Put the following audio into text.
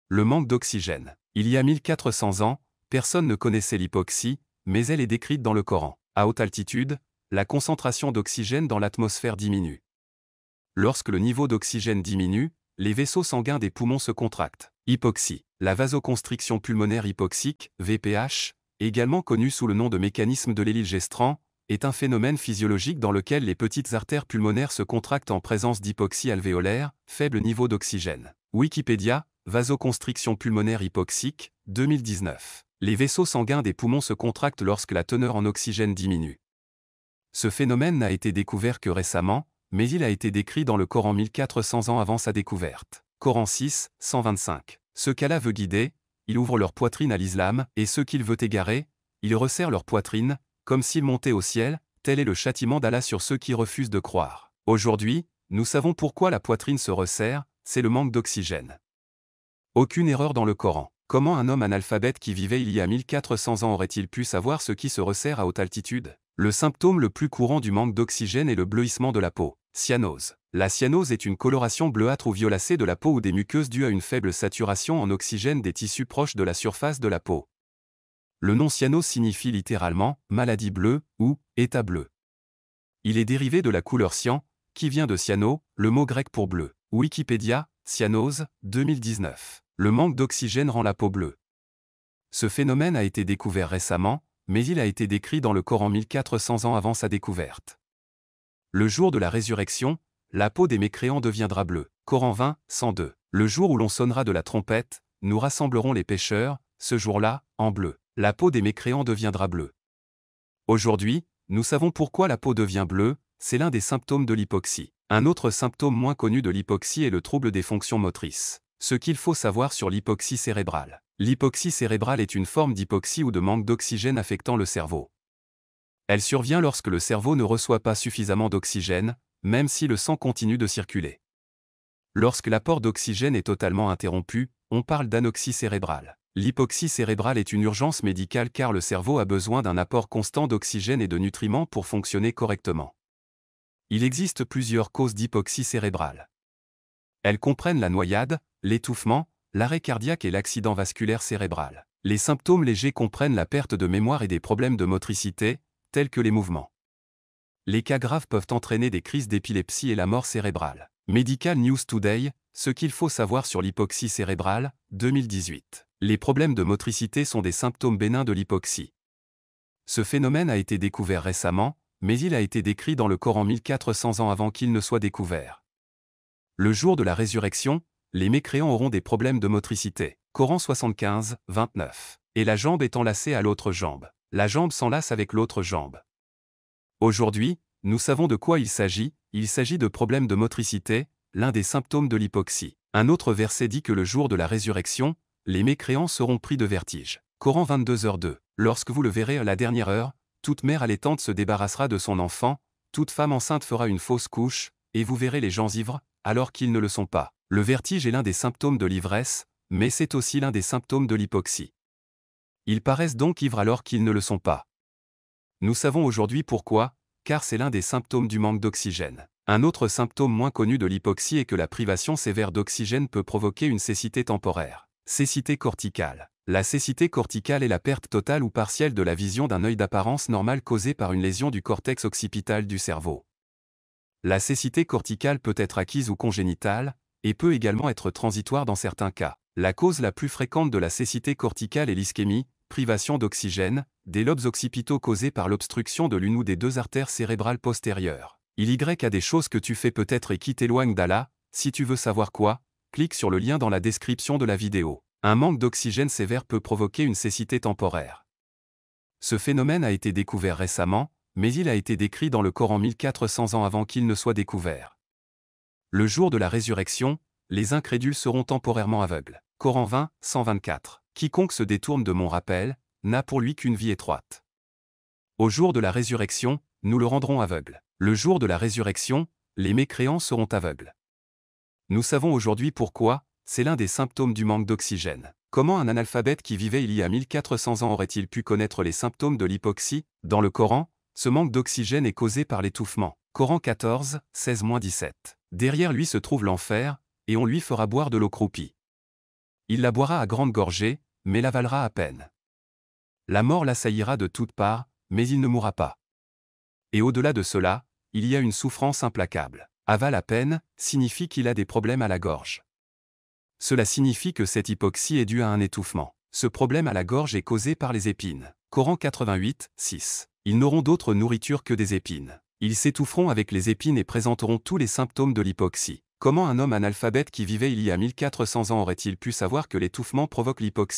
Le manque d'oxygène. Il y a 1400 ans, personne ne connaissait l'hypoxie, mais elle est décrite dans le Coran. À haute altitude, la concentration d'oxygène dans l'atmosphère diminue. Lorsque le niveau d'oxygène diminue, les vaisseaux sanguins des poumons se contractent. Hypoxie. La vasoconstriction pulmonaire hypoxique, VPH, également connue sous le nom de mécanisme de Lelyle-Gestran, est un phénomène physiologique dans lequel les petites artères pulmonaires se contractent en présence d'hypoxie alvéolaire, faible niveau d'oxygène. Wikipédia, vasoconstriction pulmonaire hypoxique, 2019. Les vaisseaux sanguins des poumons se contractent lorsque la teneur en oxygène diminue. Ce phénomène n'a été découvert que récemment, mais il a été décrit dans le Coran 1400 ans avant sa découverte. Coran 6, 125. Ceux qu'Allah veut guider, il ouvre leur poitrine à l'islam, et ceux qu'il veut égarer, il resserre leur poitrine, comme s'ils montaient au ciel, tel est le châtiment d'Allah sur ceux qui refusent de croire. Aujourd'hui, nous savons pourquoi la poitrine se resserre, c'est le manque d'oxygène. Aucune erreur dans le Coran. Comment un homme analphabète qui vivait il y a 1400 ans aurait-il pu savoir ce qui se resserre à haute altitude? Le symptôme le plus courant du manque d'oxygène est le bleuissement de la peau. Cyanose. La cyanose est une coloration bleuâtre ou violacée de la peau ou des muqueuses due à une faible saturation en oxygène des tissus proches de la surface de la peau. Le nom cyanose signifie littéralement « maladie bleue » ou « état bleu ». Il est dérivé de la couleur cyan, qui vient de cyano, le mot grec pour bleu. Wikipédia, cyanose, 2019. Le manque d'oxygène rend la peau bleue. Ce phénomène a été découvert récemment, mais il a été décrit dans le Coran 1400 ans avant sa découverte. Le jour de la résurrection, la peau des mécréants deviendra bleue. Coran 20, 102. Le jour où l'on sonnera de la trompette, nous rassemblerons les pécheurs, ce jour-là, en bleu. La peau des mécréants deviendra bleue. Aujourd'hui, nous savons pourquoi la peau devient bleue, c'est l'un des symptômes de l'hypoxie. Un autre symptôme moins connu de l'hypoxie est le trouble des fonctions motrices. Ce qu'il faut savoir sur l'hypoxie cérébrale. L'hypoxie cérébrale est une forme d'hypoxie ou de manque d'oxygène affectant le cerveau. Elle survient lorsque le cerveau ne reçoit pas suffisamment d'oxygène, même si le sang continue de circuler. Lorsque l'apport d'oxygène est totalement interrompu, on parle d'anoxie cérébrale. L'hypoxie cérébrale est une urgence médicale car le cerveau a besoin d'un apport constant d'oxygène et de nutriments pour fonctionner correctement. Il existe plusieurs causes d'hypoxie cérébrale. Elles comprennent la noyade, l'étouffement, l'arrêt cardiaque et l'accident vasculaire cérébral. Les symptômes légers comprennent la perte de mémoire et des problèmes de motricité, tels que les mouvements. Les cas graves peuvent entraîner des crises d'épilepsie et la mort cérébrale. Medical News Today, ce qu'il faut savoir sur l'hypoxie cérébrale, 2018. Les problèmes de motricité sont des symptômes bénins de l'hypoxie. Ce phénomène a été découvert récemment, mais il a été décrit dans le Coran 1400 ans avant qu'il ne soit découvert. Le jour de la résurrection, les mécréants auront des problèmes de motricité. Coran 75, 29. Et la jambe est enlacée à l'autre jambe. La jambe s'enlace avec l'autre jambe. Aujourd'hui, nous savons de quoi il s'agit de problèmes de motricité, l'un des symptômes de l'hypoxie. Un autre verset dit que le jour de la résurrection, les mécréants seront pris de vertige. Coran 22h2. Lorsque vous le verrez à la dernière heure, toute mère allaitante se débarrassera de son enfant, toute femme enceinte fera une fausse couche, et vous verrez les gens ivres, alors qu'ils ne le sont pas. Le vertige est l'un des symptômes de l'ivresse, mais c'est aussi l'un des symptômes de l'hypoxie. Ils paraissent donc ivres alors qu'ils ne le sont pas. Nous savons aujourd'hui pourquoi, car c'est l'un des symptômes du manque d'oxygène. Un autre symptôme moins connu de l'hypoxie est que la privation sévère d'oxygène peut provoquer une cécité temporaire. Cécité corticale. La cécité corticale est la perte totale ou partielle de la vision d'un œil d'apparence normale causée par une lésion du cortex occipital du cerveau. La cécité corticale peut être acquise ou congénitale, et peut également être transitoire dans certains cas. La cause la plus fréquente de la cécité corticale est l'ischémie, privation d'oxygène, des lobes occipitaux causés par l'obstruction de l'une ou des deux artères cérébrales postérieures. Il y a des choses que tu fais peut-être et qui t'éloignent d'Allah. Si tu veux savoir quoi, clique sur le lien dans la description de la vidéo. Un manque d'oxygène sévère peut provoquer une cécité temporaire. Ce phénomène a été découvert récemment, mais il a été décrit dans le Coran 1400 ans avant qu'il ne soit découvert. Le jour de la résurrection, les incrédules seront temporairement aveugles. Coran 20, 124. Quiconque se détourne de mon rappel, n'a pour lui qu'une vie étroite. Au jour de la résurrection, nous le rendrons aveugle. Le jour de la résurrection, les mécréants seront aveugles. Nous savons aujourd'hui pourquoi, c'est l'un des symptômes du manque d'oxygène. Comment un analphabète qui vivait il y a 1400 ans aurait-il pu connaître les symptômes de l'hypoxie? Dans le Coran, ce manque d'oxygène est causé par l'étouffement. Coran 14, 16-17. Derrière lui se trouve l'enfer, et on lui fera boire de l'eau croupie. Il la boira à grandes gorgées, mais l'avalera à peine. La mort l'assaillira de toutes parts, mais il ne mourra pas. Et au-delà de cela, il y a une souffrance implacable. Avale à peine signifie qu'il a des problèmes à la gorge. Cela signifie que cette hypoxie est due à un étouffement. Ce problème à la gorge est causé par les épines. Coran 88, 6. Ils n'auront d'autre nourriture que des épines. Ils s'étoufferont avec les épines et présenteront tous les symptômes de l'hypoxie. Comment un homme analphabète qui vivait il y a 1400 ans aurait-il pu savoir que l'étouffement provoque l'hypoxie ?